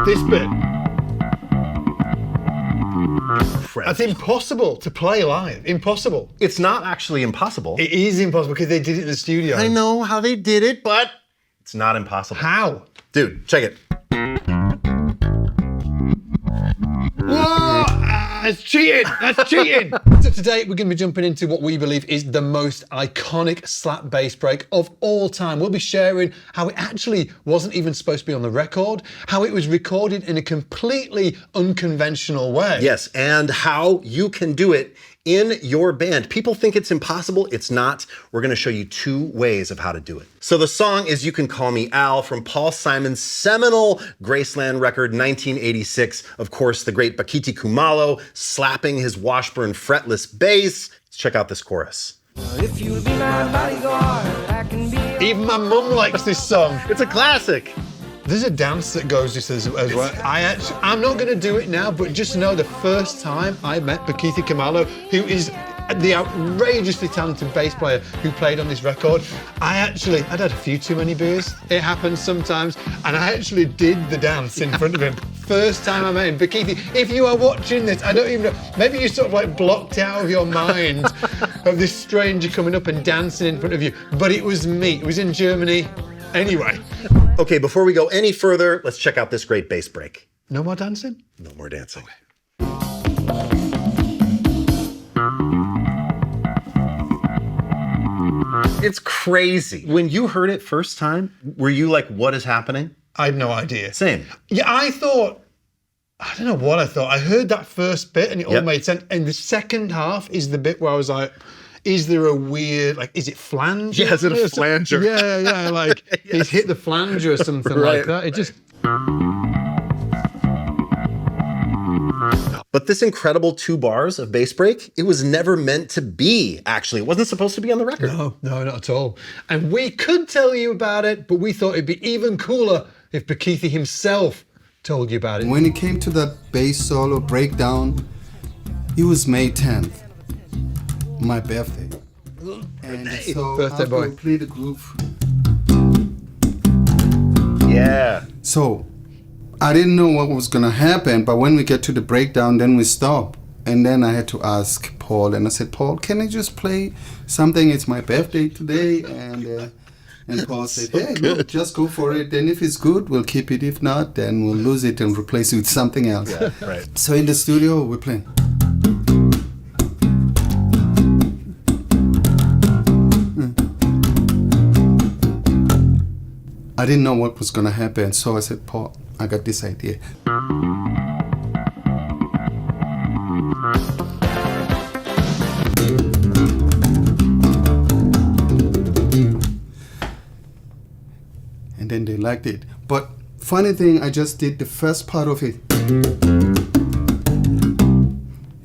This bit. That's impossible to play live. Impossible. It's not actually impossible. It is impossible because they did it in the studio. I know how they did it, but it's not impossible. How? Dude, check it. Whoa! That's cheating! That's cheating! So today we're going to be jumping into what we believe is the most iconic slap bass break of all time. We'll be sharing how it actually wasn't even supposed to be on the record, how it was recorded in a completely unconventional way. Yes, and how you can do it in your band. People think it's impossible. It's not. We're going to show you 2 ways of how to do it. So the song is You Can Call Me Al from Paul Simon's seminal Graceland record, 1986. Of course, the great Bakithi Kumalo slapping his Washburn fretless bass. Let's check out this chorus. If you'll be my bodyguard, I can be. Even my mum likes this song. It's a classic. There's a dance that goes just as well. I'm not going to do it now, but just know the first time I met Bakithi Kumalo, who is the outrageously talented bass player who played on this record, I'd had a few too many beers. It happens sometimes, and I actually did the dance in front of him. First time I met him. Bakithi, if you are watching this, I don't even know, maybe you sort of like blocked out of your mind of this stranger coming up and dancing in front of you, but it was me. It was in Germany. Anyway. Okay, before we go any further, let's check out this great bass break. No more dancing? No more dancing. It's crazy. When you heard it first time, were you like, what is happening? I had no idea. Same. Yeah, I don't know what I thought. I heard that first bit and it all made sense. And the second half is the bit where I was like, is there a weird, like, is it flanger? Yeah, is it a flanger? Yeah, like, he's hit the flanger or something like that. It just... But this incredible 2 bars of bass break, it was never meant to be, actually. It wasn't supposed to be on the record. No, not at all. And we could tell you about it, but we thought it'd be even cooler if Bakithi himself told you about it. When it came to that bass solo breakdown, it was May 10th, my birthday. And so Birthday boy. I played the groove. Yeah. So I didn't know what was gonna happen, but when we get to the breakdown, then we stop. And then I had to ask Paul, and I said, Paul, can I just play something? It's my birthday today. And Paul said, hey, look, just go for it. And if it's good, we'll keep it. If not, then we'll lose it and replace it with something else. Yeah, right. So in the studio, we're playing. I didn't know what was gonna happen, so I said, Paul, I got this idea. And then they liked it. But funny thing, I just did the first part of it.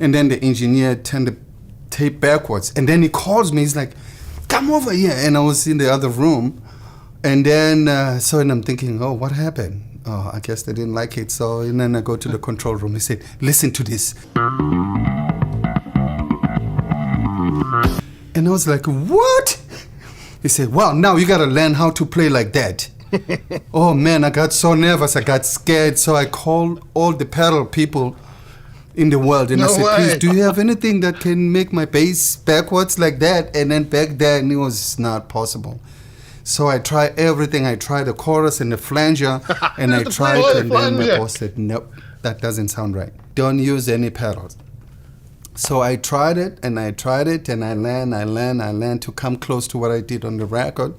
And then the engineer turned the tape backwards. And then he calls me, he's like, come over here. And I was in the other room. And then, and I'm thinking, oh, what happened? Oh, I guess they didn't like it. So, and then I go to the control room. He said, listen to this. And I was like, what? He said, well, now you got to learn how to play like that. Oh, man, I got so nervous. I got scared. So I called all the pedal people in the world. And I said, please, do you have anything that can make my bass backwards like that? And then back then, it was not possible. So I tried everything. I tried the chorus and the flanger, and I tried, and then my boss said, nope, that doesn't sound right. Don't use any pedals. So I tried it, and I learned to come close to what I did on the record.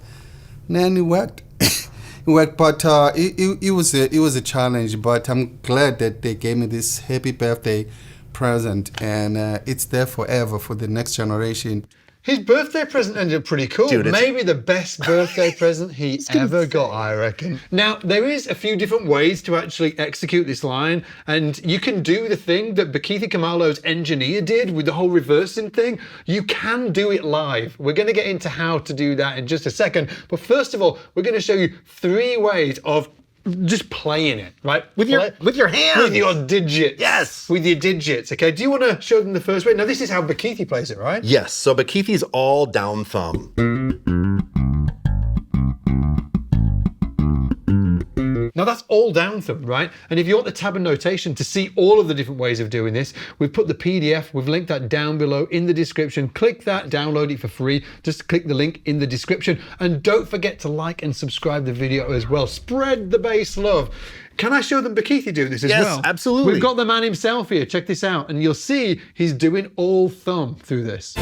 And then it worked. It worked, but it was a challenge, but I'm glad that they gave me this happy birthday present, and it's there forever for the next generation. His birthday present ended up pretty cool. Dude, maybe the best birthday present he ever got, I reckon. Now, there is a few different ways to actually execute this line, and you can do the thing that Bakithi Kumalo's engineer did with the whole reversing thing. You can do it live. We're going to get into how to do that in just a second. But first of all, we're going to show you 3 ways of just playing it, right? With your hands. With your digits. Yes. With your digits, okay? Do you want to show them the first way? Now, this is how Bakithi plays it, right? Yes, so Bakithi's all down thumb. Now that's all down thumb, right? And if you want the tab and notation to see all of the different ways of doing this, we've put the PDF, we've linked that down below in the description. Click that, download it for free. Just click the link in the description. And don't forget to like and subscribe the video as well. Spread the bass love. Can I show them Bakithi doing this as well? Yes, absolutely. We've got the man himself here. Check this out. And you'll see he's doing all thumb through this.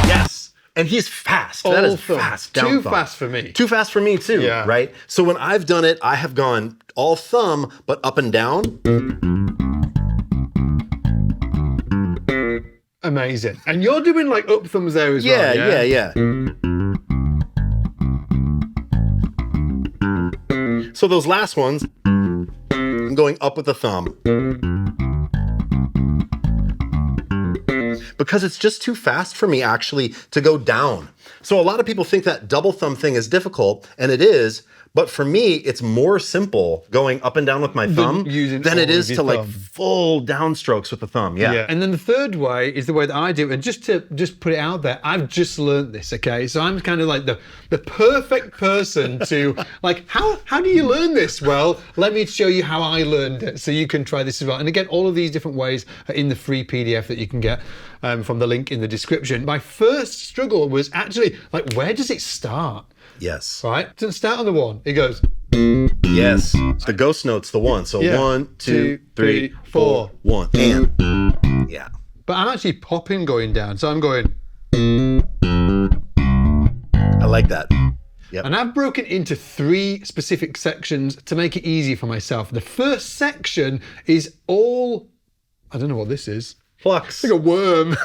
Yes. And he's fast. That is fast. Down Too thumb. fast for me. Too fast for me too, Yeah. right? So when I've done it, I have gone all thumb, but up and down. Amazing. And you're doing like up thumbs there as well. Yeah. So those last ones, I'm going up with the thumb. Because it's just too fast for me actually to go down. So a lot of people think that double thumb thing is difficult, and it is, but for me, it's more simple going up and down with my thumb than it is to like full downstrokes with the thumb. Yeah. And then the third way is the way that I do it. And just to put it out there, I've just learned this, okay? So I'm kind of like the perfect person to like, how do you learn this? Well, let me show you how I learned it so you can try this as well. And again, all of these different ways are in the free PDF that you can get from the link in the description. My first struggle was actually like, where does it start? Yes. Right? It doesn't start on the one. It goes. Yes. The ghost note's the one. So 1, 2, 3, 4, 1. And. Yeah. But I'm actually popping going down. So I'm going. I like that. Yep. And I've broken into 3 specific sections to make it easy for myself. The first section is all. I don't know what this is. Plucks. Like a worm.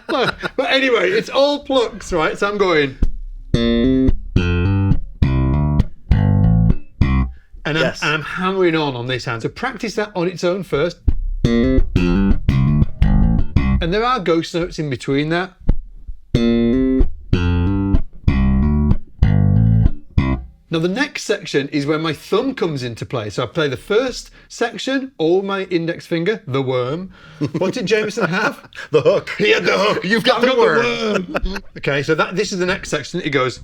But anyway, it's all plucks, right? So I'm going. And I'm hammering on this hand. So practice that on its own first. And there are ghost notes in between that. Now the next section is where my thumb comes into play. So I play the first section, all my index finger, the worm. What did Jameson have? The hook. He had the hook. You've got the worm. Okay, so this is the next section. It goes.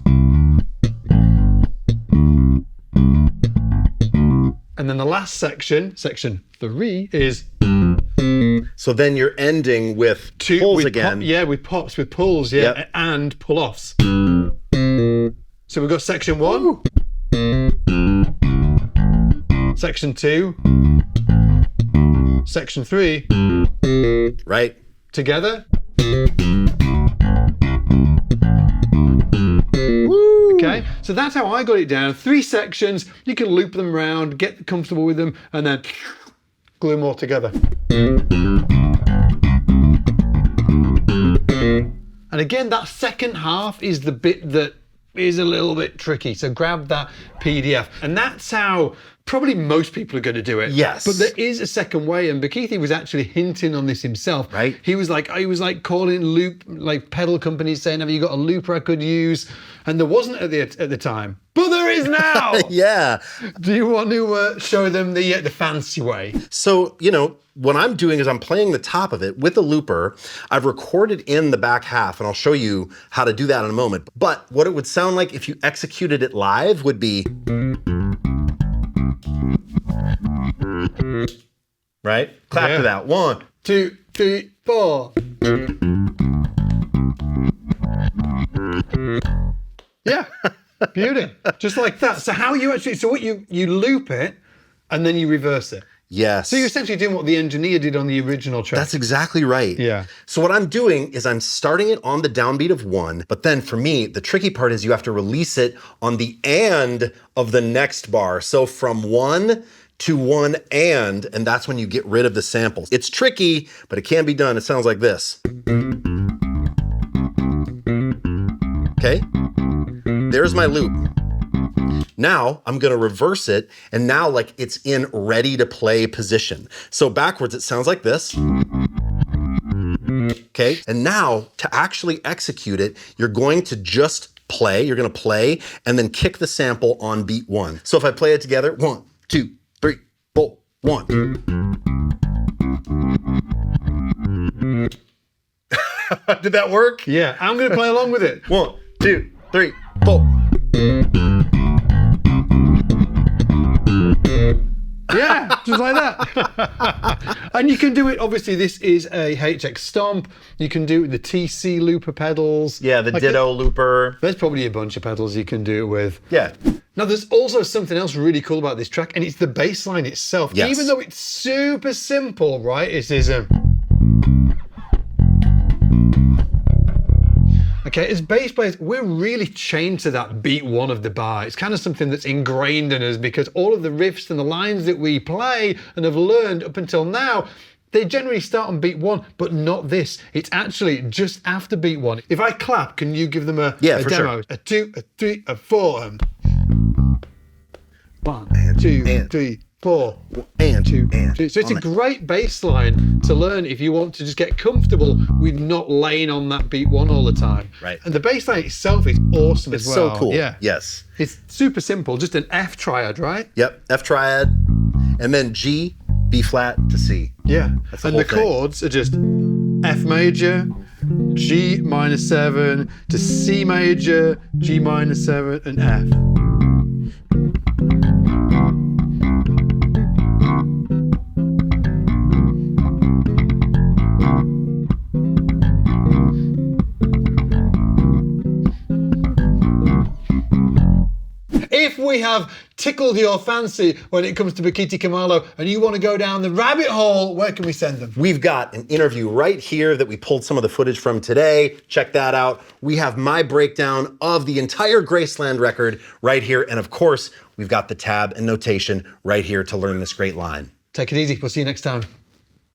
And then the last section, section 3, is. So then you're ending with pulls again. With pops, with pulls, and pull-offs. So we've got section 1, section 2, section 3. Right. Together. Okay, so that's how I got it down. 3 sections, you can loop them around, get comfortable with them, and then glue them all together. And again, that second half is the bit that is a little bit tricky. So grab that PDF. And that's how probably most people are going to do it. Yes. But there is a second way, and Bakithi was actually hinting on this himself. Right. He was like calling pedal companies saying, have you got a looper I could use? And there wasn't at the time. But there is now! Yeah. Do you want to show them the fancy way? So, what I'm doing is I'm playing the top of it with a looper. I've recorded in the back half, and I'll show you how to do that in a moment. But what it would sound like if you executed it live would be... Right? Clap to that. 1, 2, 3, 4. Yeah, beauty. Just like that. So how you actually, so what you loop it and then you reverse it. Yes. So you're essentially doing what the engineer did on the original track. That's exactly right. Yeah. So what I'm doing is I'm starting it on the downbeat of 1, but then for me, the tricky part is you have to release it on the and of the next bar. So from 1 to 1 and that's when you get rid of the samples. It's tricky, but it can be done. It sounds like this. Okay? There's my loop. Now I'm gonna reverse it, and now like it's in ready to play position. So backwards it sounds like this. Okay, and now to actually execute it, you're going to just play, you're gonna play, and then kick the sample on beat 1. So if I play it together, 1, 2, 3, 4, 1. Did that work? Yeah, I'm gonna play along with it. 1, 2, 3, 4. just like that. And you can do it, obviously, this is a HX Stomp. You can do it with the TC looper pedals. Yeah, the Like Ditto looper. There's probably a bunch of pedals you can do it with. Yeah. Now, there's also something else really cool about this track, and it's the bass line itself. Yes. Even though it's super simple, right? It is okay, as bass players, we're really chained to that beat one of the bar. It's kind of something that's ingrained in us because all of the riffs and the lines that we play and have learned up until now, they generally start on beat one, but not this. It's actually just after beat one. If I clap, can you give them a for demo? sure. A 2, a 3, a 4. 1, 2, 3, 4. And 2, and 3. So it's a great bass line to learn if you want to just get comfortable with not laying on that beat one all the time. Right. And the bass line itself is awesome It's as well. so cool. Yeah. Yes. It's super simple, just an F triad, right? Yep. F triad, and then G, B flat to C. Yeah. That's the And whole the thing. chords are just F major, G minor 7 to C major, G minor 7, and F. If we have tickled your fancy when it comes to Bakithi Kumalo and you want to go down the rabbit hole, where can we send them? We've got an interview right here that we pulled some of the footage from today. Check that out. We have my breakdown of the entire Graceland record right here. And of course, we've got the tab and notation right here to learn this great line. Take it easy. We'll see you next time.